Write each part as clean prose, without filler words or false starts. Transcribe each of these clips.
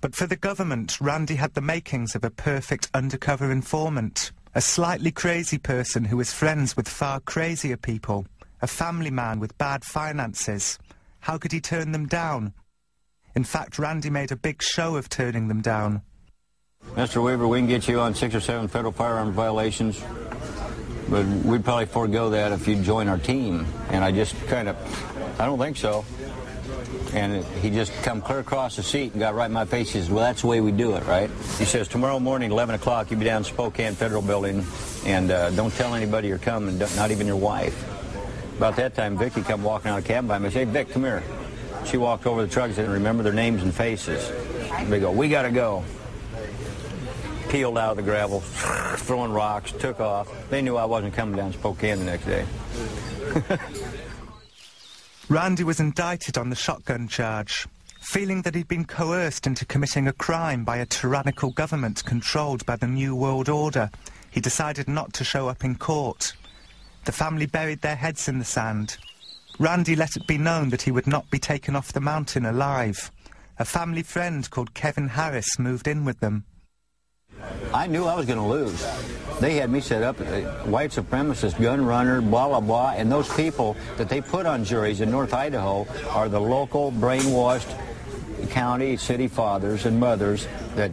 But for the government, Randy had the makings of a perfect undercover informant, a slightly crazy person who was friends with far crazier people, a family man with bad finances. How could he turn them down? In fact, Randy made a big show of turning them down. Mr. Weaver, we can get you on 6 or 7 federal firearms violations, but we'd probably forego that if you'd join our team. And I just kind of, I don't think so. And he just come clear across the seat and got right in my face. He says, well, that's the way we do it, right? He says, tomorrow morning, 11 o'clock, you'll be down in Spokane Federal Building, and don't tell anybody you're coming, not even your wife. About that time, Vicki come walking out of the cabin by me and said, hey, Vic, come here. She walked over the trucks and remember their names and faces. They go, we got to go. Peeled out of the gravel, throwing rocks, took off. They knew I wasn't coming down Spokane the next day. Randy was indicted on the shotgun charge, feeling that he'd been coerced into committing a crime by a tyrannical government controlled by the New World Order. He decided not to show up in court. The family buried their heads in the sand. Randy let it be known that he would not be taken off the mountain alive. A family friend called Kevin Harris moved in with them. I knew I was going to lose. They had me set up as a white supremacist, gun runner, blah, blah, blah, and those people that they put on juries in North Idaho are the local brainwashed county, city fathers and mothers that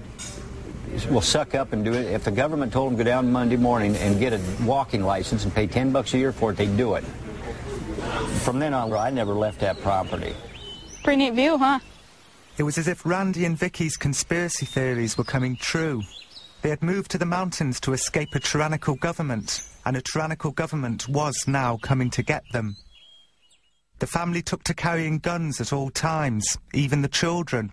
will suck up and do it. If the government told them to go down Monday morning and get a walking license and pay $10 a year for it, they'd do it. From then on, I never left that property. Pretty neat view, huh? It was as if Randy and Vicki's conspiracy theories were coming true. They had moved to the mountains to escape a tyrannical government, and a tyrannical government was now coming to get them. The family took to carrying guns at all times, even the children.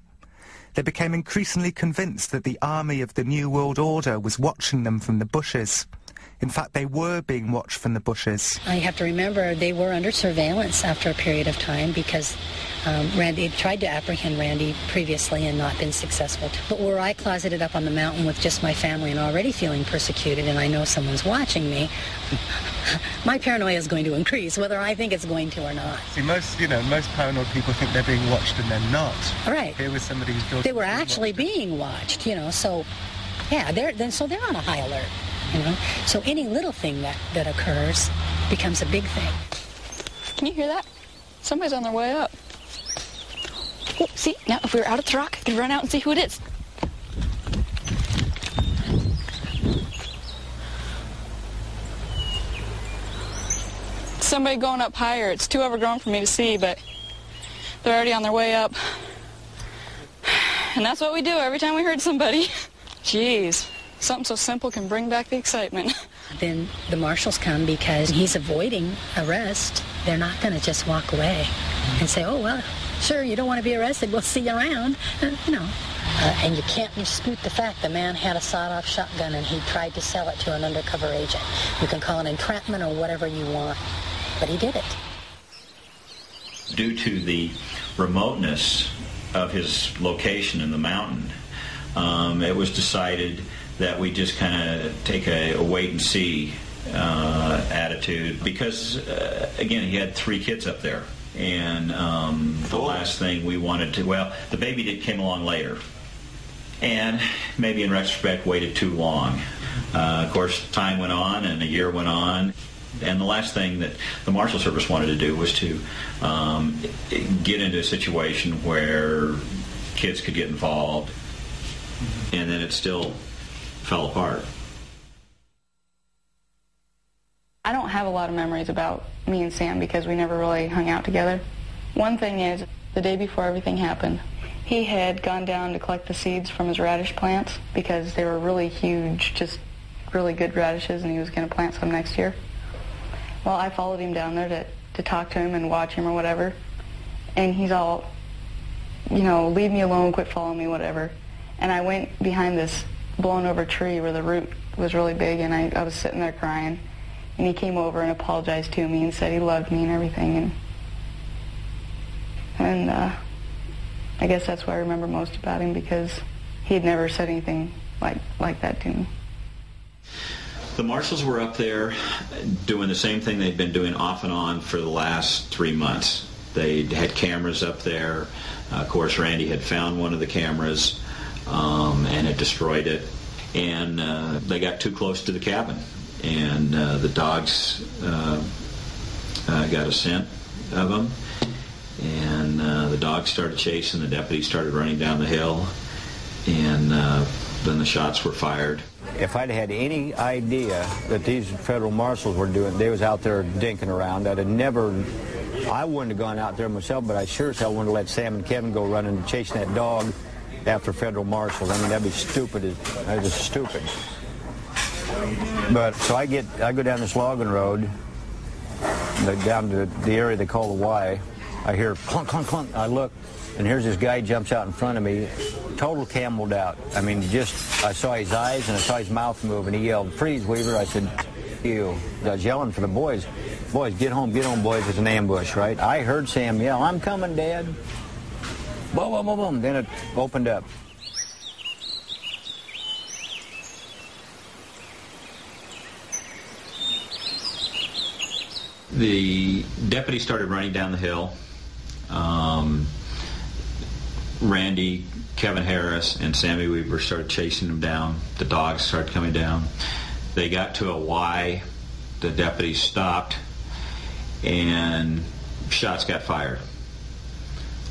They became increasingly convinced that the army of the New World Order was watching them from the bushes. In fact, they were being watched from the bushes. I have to remember they were under surveillance after a period of time because Randy tried to apprehend Randy previously and not been successful. But were I closeted up on the mountain with just my family and already feeling persecuted and I know someone's watching me, my paranoia is going to increase, whether I think it's going to or not. See, most paranoid people think they're being watched and they're not. Right. Here was somebody who thought they were actually being watched, so yeah, they're on a high alert. So any little thing that occurs becomes a big thing. Can you hear that? Somebody's on their way up. Oh, see, now if we were out at the rock, I could run out and see who it is. Somebody going up higher. It's too overgrown for me to see, but they're already on their way up. And that's what we do every time we hurt somebody. Jeez. Something so simple can bring back the excitement. Then the marshals come because he's avoiding arrest. They're not going to just walk away and say, oh, well, sure, you don't want to be arrested. We'll see you around. And you can't dispute the fact the man had a sawed-off shotgun and he tried to sell it to an undercover agent. You can call it entrapment or whatever you want, but he did it. Due to the remoteness of his location in the mountain, it was decided that we just kind of take a wait-and-see attitude because, again, he had 3 kids up there. And the last thing we wanted to, well, the baby came along later. And maybe in retrospect waited too long. Of course, time went on and a year went on. And the last thing that the Marshal Service wanted to do was to get into a situation where kids could get involved. And then it still fell apart. I don't have a lot of memories about me and Sam because we never really hung out together. One thing is, the day before everything happened, he had gone down to collect the seeds from his radish plants because they were really huge, just really good radishes, and he was going to plant some next year. Well, I followed him down there to talk to him and watch him or whatever, and he's all, leave me alone, quit following me, whatever. And I went behind this blown-over tree where the root was really big, and I was sitting there crying. And he came over and apologized to me and said he loved me and everything. And I guess that's what I remember most about him because he had never said anything like that to me. The marshals were up there doing the same thing they'd been doing off and on for the last 3 months. They had cameras up there. Of course, Randy had found one of the cameras. and it destroyed it. And they got too close to the cabin, and the dogs got a scent of them, and the dogs started chasing. The deputies started running down the hill, and then the shots were fired. If I'd had any idea that these federal marshals were doing, they was out there dinking around, I'd have never, I wouldn't have gone out there myself, but I sure as hell wouldn't have let Sam and Kevin go running and chasing that dog after federal marshals. I mean, that'd be stupid. That was just stupid. But so I go down this logging road, down to the area they call the Y. I hear clunk, clunk, clunk. I look, and here's this guy jumps out in front of me, total cameled out. I mean, I saw his eyes and I saw his mouth move, and he yelled, "Freeze, Weaver." I said, "You." I was yelling for the boys. Boys, get home, boys. It's an ambush, right? I heard Sam yell, "I'm coming, Dad." Boom, boom, boom, boom. Then it opened up. The deputy started running down the hill. Randy, Kevin Harris, and Sammy Weaver started chasing them down. The dogs started coming down. They got to a Y. The deputies stopped, and shots got fired.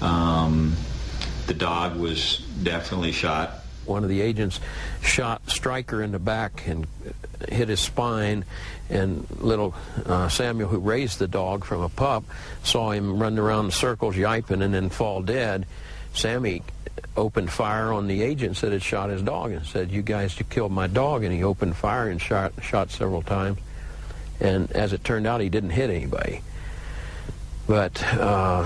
The dog was definitely shot. One of the agents shot Stryker in the back and hit his spine, and little Samuel, who raised the dog from a pup, saw him running around in circles yiping and then fall dead. Sammy opened fire on the agents that had shot his dog and said, "You guys killed my dog," and he opened fire and shot several times. And as it turned out, he didn't hit anybody. But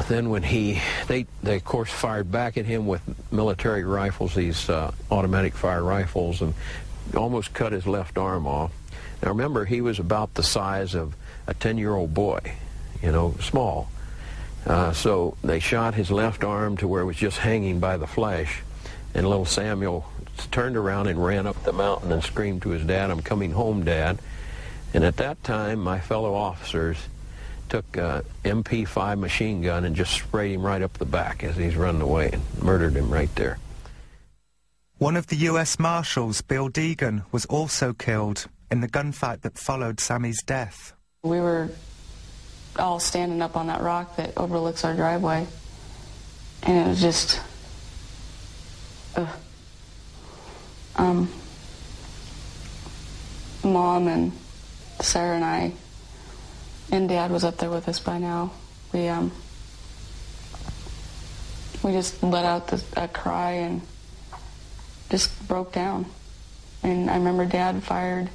then when they of course fired back at him with military rifles, these automatic fire rifles, and almost cut his left arm off. Now remember, he was about the size of a 10-year-old boy, you know, small. So they shot his left arm to where it was just hanging by the flesh, and little Samuel turned around and ran up the mountain and screamed to his dad, "I'm coming home, Dad." And at that time, my fellow officers took a MP5 machine gun and just sprayed him right up the back as he's running away and murdered him right there. One of the U.S. Marshals, Bill Deegan, was also killed in the gunfight that followed Sammy's death. We were all standing up on that rock that overlooks our driveway, and it was just, Mom and Sarah and I, and Dad was up there with us by now. We just let out a cry and just broke down. And I remember Dad fired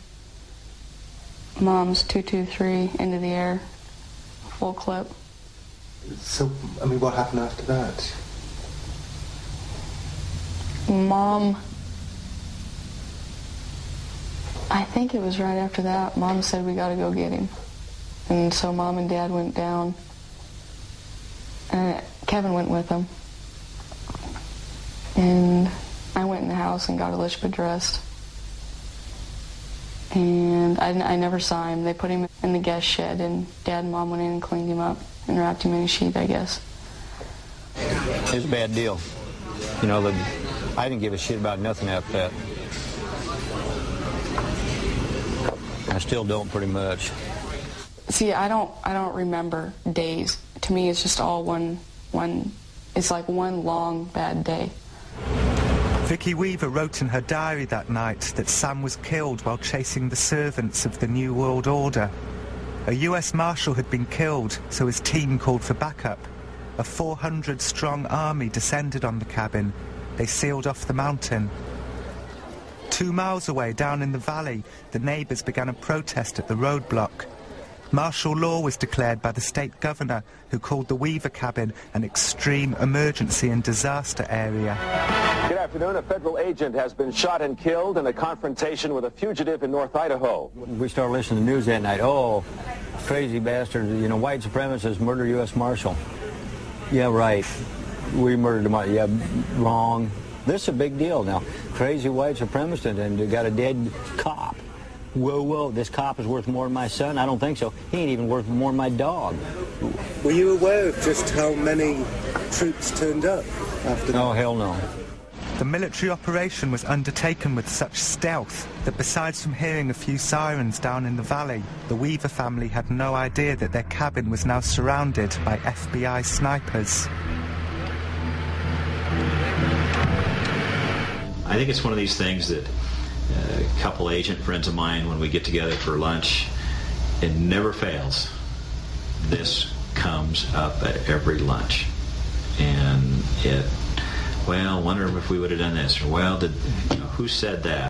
Mom's .223 into the air, full clip. So, I mean, what happened after that? Mom, I think it was right after that, Mom said, "We gotta go get him." And so Mom and Dad went down, and Kevin went with them. And I went in the house and got Elizabeth dressed. And I never saw him. They put him in the guest shed, and Dad and Mom went in and cleaned him up and wrapped him in a sheet, I guess. It's a bad deal. You know, I didn't give a shit about nothing after that. I still don't, pretty much. See, I don't remember days. To me, it's just all one. It's like one long bad day. Vicki Weaver wrote in her diary that night that Sam was killed while chasing the servants of the New World Order. A US Marshal had been killed, so his team called for backup. A 400-strong army descended on the cabin. They sealed off the mountain. 2 miles away, down in the valley, the neighbours began a protest at the roadblock. Martial law was declared by the state governor, who called the Weaver cabin an extreme emergency and disaster area. Good afternoon. A federal agent has been shot and killed in a confrontation with a fugitive in North Idaho. We started listening to the news that night. Oh, crazy bastard, you know, white supremacists murder U.S. Marshal. Yeah, right. We murdered him. Yeah, wrong. This is a big deal now. Crazy white supremacist, and they got a dead cop. Whoa, whoa, this cop is worth more than my son? I don't think so. He ain't even worth more than my dog. Were you aware of just how many troops turned up after that? Oh, hell no. The military operation was undertaken with such stealth that besides from hearing a few sirens down in the valley, the Weaver family had no idea that their cabin was now surrounded by FBI snipers. I think it's one of these things that a couple agent friends of mine, when we get together for lunch, it never fails. This comes up at every lunch. And well, wonder if we would have done this, or well, who said that?